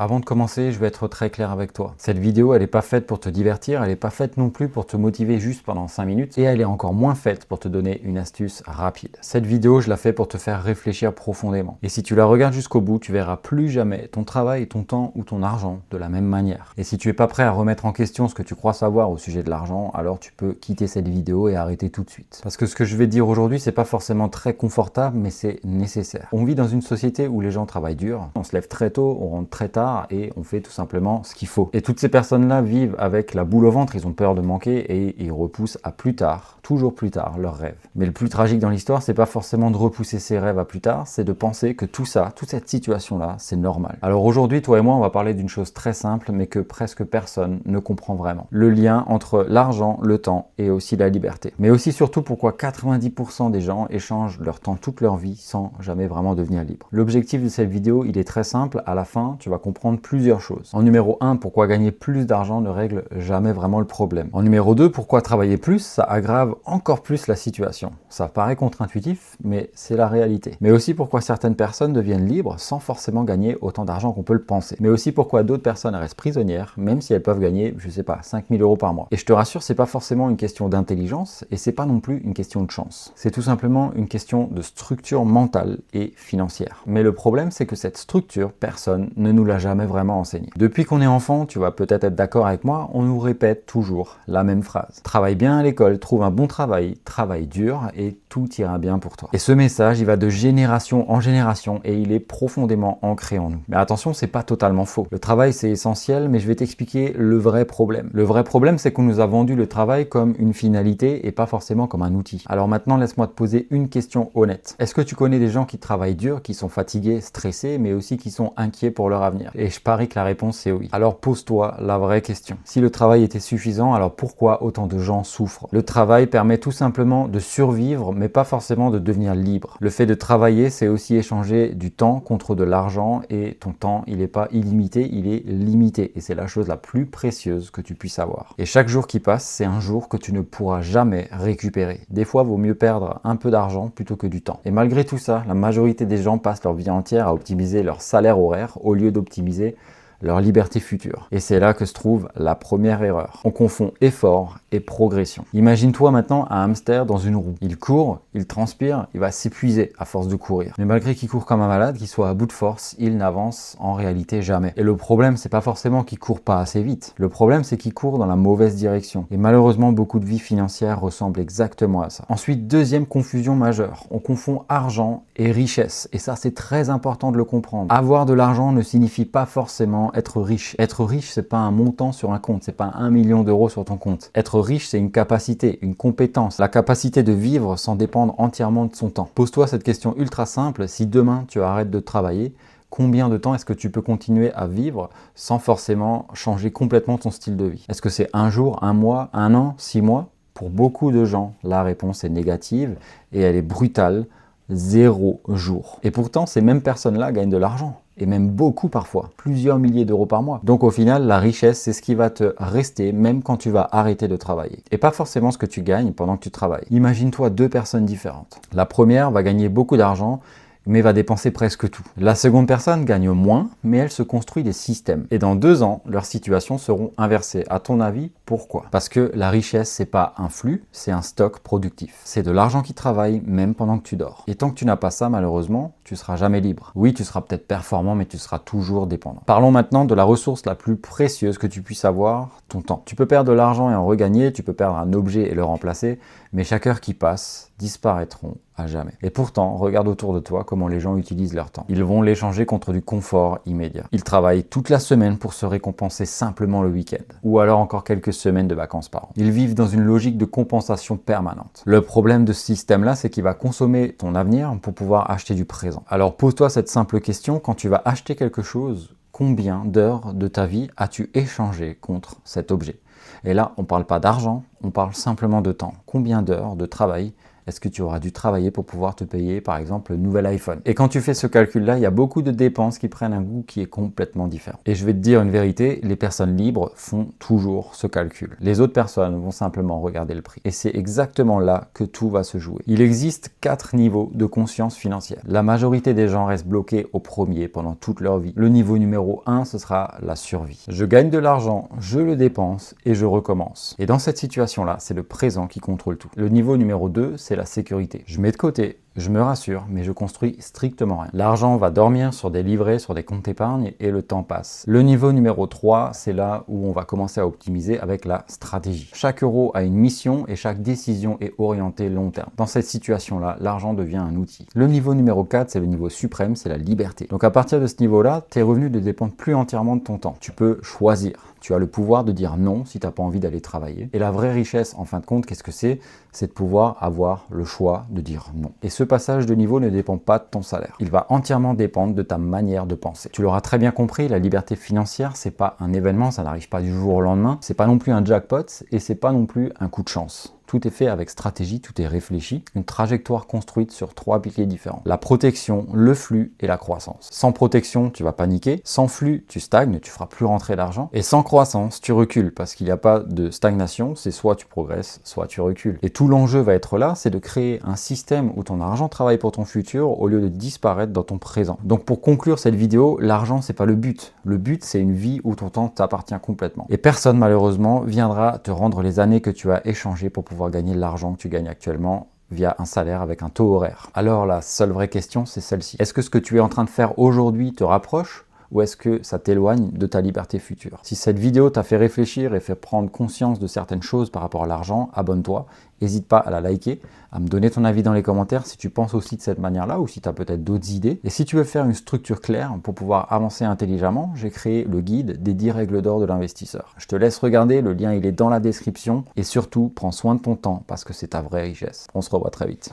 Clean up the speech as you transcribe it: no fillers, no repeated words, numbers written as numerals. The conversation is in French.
Avant de commencer, je vais être très clair avec toi. Cette vidéo, elle n'est pas faite pour te divertir, elle n'est pas faite non plus pour te motiver juste pendant 5 minutes, et elle est encore moins faite pour te donner une astuce rapide. Cette vidéo, je la fais pour te faire réfléchir profondément. Et si tu la regardes jusqu'au bout, tu verras plus jamais ton travail, ton temps ou ton argent de la même manière. Et si tu n'es pas prêt à remettre en question ce que tu crois savoir au sujet de l'argent, alors tu peux quitter cette vidéo et arrêter tout de suite. Parce que ce que je vais te dire aujourd'hui, c'est pas forcément très confortable, mais c'est nécessaire. On vit dans une société où les gens travaillent dur, on se lève très tôt, on rentre très tard, et on fait tout simplement ce qu'il faut. Et toutes ces personnes-là vivent avec la boule au ventre, ils ont peur de manquer et ils repoussent à plus tard, toujours plus tard, leurs rêves. Mais le plus tragique dans l'histoire, c'est pas forcément de repousser ses rêves à plus tard, c'est de penser que tout ça, toute cette situation-là, c'est normal. Alors aujourd'hui, toi et moi, on va parler d'une chose très simple, mais que presque personne ne comprend vraiment. Le lien entre l'argent, le temps et aussi la liberté. Mais aussi surtout pourquoi 90% des gens échangent leur temps toute leur vie sans jamais vraiment devenir libre. L'objectif de cette vidéo, il est très simple. À la fin, tu vas comprendre plusieurs choses. En numéro 1, pourquoi gagner plus d'argent ne règle jamais vraiment le problème. En numéro 2, pourquoi travailler plus, ça aggrave encore plus la situation. Ça paraît contre-intuitif, mais c'est la réalité. Mais aussi pourquoi certaines personnes deviennent libres sans forcément gagner autant d'argent qu'on peut le penser. Mais aussi pourquoi d'autres personnes restent prisonnières, même si elles peuvent gagner, je sais pas, 5 000 € par mois. Et je te rassure, c'est pas forcément une question d'intelligence et c'est pas non plus une question de chance. C'est tout simplement une question de structure mentale et financière. Mais le problème, c'est que cette structure, personne ne nous l'a jamais vraiment enseigné. Depuis qu'on est enfant, tu vas peut-être être d'accord avec moi, on nous répète toujours la même phrase. Travaille bien à l'école, trouve un bon travail, travaille dur et tout ira bien pour toi. Et ce message, il va de génération en génération et il est profondément ancré en nous. Mais attention, c'est pas totalement faux. Le travail, c'est essentiel, mais je vais t'expliquer le vrai problème. Le vrai problème, c'est qu'on nous a vendu le travail comme une finalité et pas forcément comme un outil. Alors maintenant, laisse-moi te poser une question honnête. Est-ce que tu connais des gens qui travaillent dur, qui sont fatigués, stressés, mais aussi qui sont inquiets pour leur avenir? Et je parie que la réponse c'est oui. Alors pose-toi la vraie question. Si le travail était suffisant, alors pourquoi autant de gens souffrent? Le travail permet tout simplement de survivre, mais pas forcément de devenir libre. Le fait de travailler, c'est aussi échanger du temps contre de l'argent et ton temps, il n'est pas illimité, il est limité. Et c'est la chose la plus précieuse que tu puisses avoir. Et chaque jour qui passe, c'est un jour que tu ne pourras jamais récupérer. Des fois, vaut mieux perdre un peu d'argent plutôt que du temps. Et malgré tout ça, la majorité des gens passent leur vie entière à optimiser leur salaire horaire au lieu d'optimiser leur liberté future. Et c'est là que se trouve la première erreur. On confond effort et progression. Imagine-toi maintenant un hamster dans une roue. Il court, il transpire, il va s'épuiser à force de courir. Mais malgré qu'il court comme un malade, qu'il soit à bout de force, il n'avance en réalité jamais. Et le problème, c'est pas forcément qu'il court pas assez vite. Le problème, c'est qu'il court dans la mauvaise direction. Et malheureusement, beaucoup de vies financières ressemblent exactement à ça. Ensuite, deuxième confusion majeure. On confond argent et richesse. Et ça, c'est très important de le comprendre. Avoir de l'argent ne signifie pas forcément être riche. Être riche, c'est pas un montant sur un compte, c'est pas 1 million d'euros sur ton compte. Être riche, c'est une capacité, une compétence, la capacité de vivre sans dépendre entièrement de son temps. Pose-toi cette question ultra simple, si demain tu arrêtes de travailler, combien de temps est-ce que tu peux continuer à vivre sans forcément changer complètement ton style de vie? Est-ce que c'est un jour, un mois, un an, 6 mois? Pour beaucoup de gens, la réponse est négative et elle est brutale, 0 jour. Et pourtant, ces mêmes personnes-là gagnent de l'argent. Et même beaucoup parfois, plusieurs milliers d'euros par mois. Donc au final, la richesse, c'est ce qui va te rester même quand tu vas arrêter de travailler. Et pas forcément ce que tu gagnes pendant que tu travailles. Imagine-toi deux personnes différentes. La première va gagner beaucoup d'argent, mais va dépenser presque tout. La seconde personne gagne moins, mais elle se construit des systèmes. Et dans 2 ans, leurs situations seront inversées. À ton avis, pourquoi? Parce que la richesse, c'est pas un flux, c'est un stock productif. C'est de l'argent qui travaille même pendant que tu dors. Et tant que tu n'as pas ça, malheureusement, tu seras jamais libre. Oui, tu seras peut-être performant, mais tu seras toujours dépendant. Parlons maintenant de la ressource la plus précieuse que tu puisses avoir, ton temps. Tu peux perdre de l'argent et en regagner, tu peux perdre un objet et le remplacer, mais chaque heure qui passe disparaîtront à jamais. Et pourtant, regarde autour de toi comment les gens utilisent leur temps. Ils vont l'échanger contre du confort immédiat. Ils travaillent toute la semaine pour se récompenser simplement le week-end. Ou alors encore quelques semaines de vacances par an. Ils vivent dans une logique de compensation permanente. Le problème de ce système-là, c'est qu'il va consommer ton avenir pour pouvoir acheter du présent. Alors pose-toi cette simple question, quand tu vas acheter quelque chose, combien d'heures de ta vie as-tu échangé contre cet objet? Et là, on ne parle pas d'argent, on parle simplement de temps. Combien d'heures de travail Est-ce que tu auras dû travailler pour pouvoir te payer par exemple le nouvel iPhone? Et quand tu fais ce calcul-là, il y a beaucoup de dépenses qui prennent un goût qui est complètement différent. Et je vais te dire une vérité, les personnes libres font toujours ce calcul. Les autres personnes vont simplement regarder le prix. Et c'est exactement là que tout va se jouer. Il existe 4 niveaux de conscience financière. La majorité des gens restent bloqués au premier pendant toute leur vie. Le niveau numéro 1, ce sera la survie. Je gagne de l'argent, je le dépense et je recommence. Et dans cette situation-là, c'est le présent qui contrôle tout. Le niveau numéro 2, c'est la sécurité. Je mets de côté, je me rassure, mais je construis strictement rien. L'argent va dormir sur des livrets, sur des comptes épargne et le temps passe. Le niveau numéro 3, c'est là où on va commencer à optimiser avec la stratégie. Chaque euro a une mission et chaque décision est orientée long terme. Dans cette situation-là, l'argent devient un outil. Le niveau numéro 4, c'est le niveau suprême, c'est la liberté. Donc à partir de ce niveau-là, tes revenus ne dépendent plus entièrement de ton temps. Tu peux choisir. Tu as le pouvoir de dire non si tu n'as pas envie d'aller travailler. Et la vraie richesse, en fin de compte, qu'est-ce que c'est? C'est de pouvoir avoir le choix de dire non. Et ce passage de niveau ne dépend pas de ton salaire. Il va entièrement dépendre de ta manière de penser. Tu l'auras très bien compris, la liberté financière, c'est pas un événement, ça n'arrive pas du jour au lendemain. C'est pas non plus un jackpot et c'est pas non plus un coup de chance. Tout est fait avec stratégie, tout est réfléchi, une trajectoire construite sur 3 piliers différents. La protection, le flux et la croissance. Sans protection, tu vas paniquer. Sans flux, tu stagnes, tu feras plus rentrer d'argent. Et sans croissance, tu recules parce qu'il n'y a pas de stagnation, c'est soit tu progresses, soit tu recules. Et tout l'enjeu va être là, c'est de créer un système où ton argent travaille pour ton futur au lieu de disparaître dans ton présent. Donc pour conclure cette vidéo, l'argent c'est pas le but. Le but c'est une vie où ton temps t'appartient complètement. Et personne malheureusement viendra te rendre les années que tu as échangées pour pouvoir gagner l'argent que tu gagnes actuellement via un salaire avec un taux horaire. Alors la seule vraie question, c'est celle-ci. Est-ce que ce que tu es en train de faire aujourd'hui te rapproche ou est-ce que ça t'éloigne de ta liberté future? Si cette vidéo t'a fait réfléchir et fait prendre conscience de certaines choses par rapport à l'argent, abonne-toi. N'hésite pas à la liker, à me donner ton avis dans les commentaires si tu penses aussi de cette manière-là ou si tu as peut-être d'autres idées. Et si tu veux faire une structure claire pour pouvoir avancer intelligemment, j'ai créé le guide des 10 règles d'or de l'investisseur. Je te laisse regarder, le lien il est dans la description et surtout prends soin de ton temps parce que c'est ta vraie richesse. On se revoit très vite.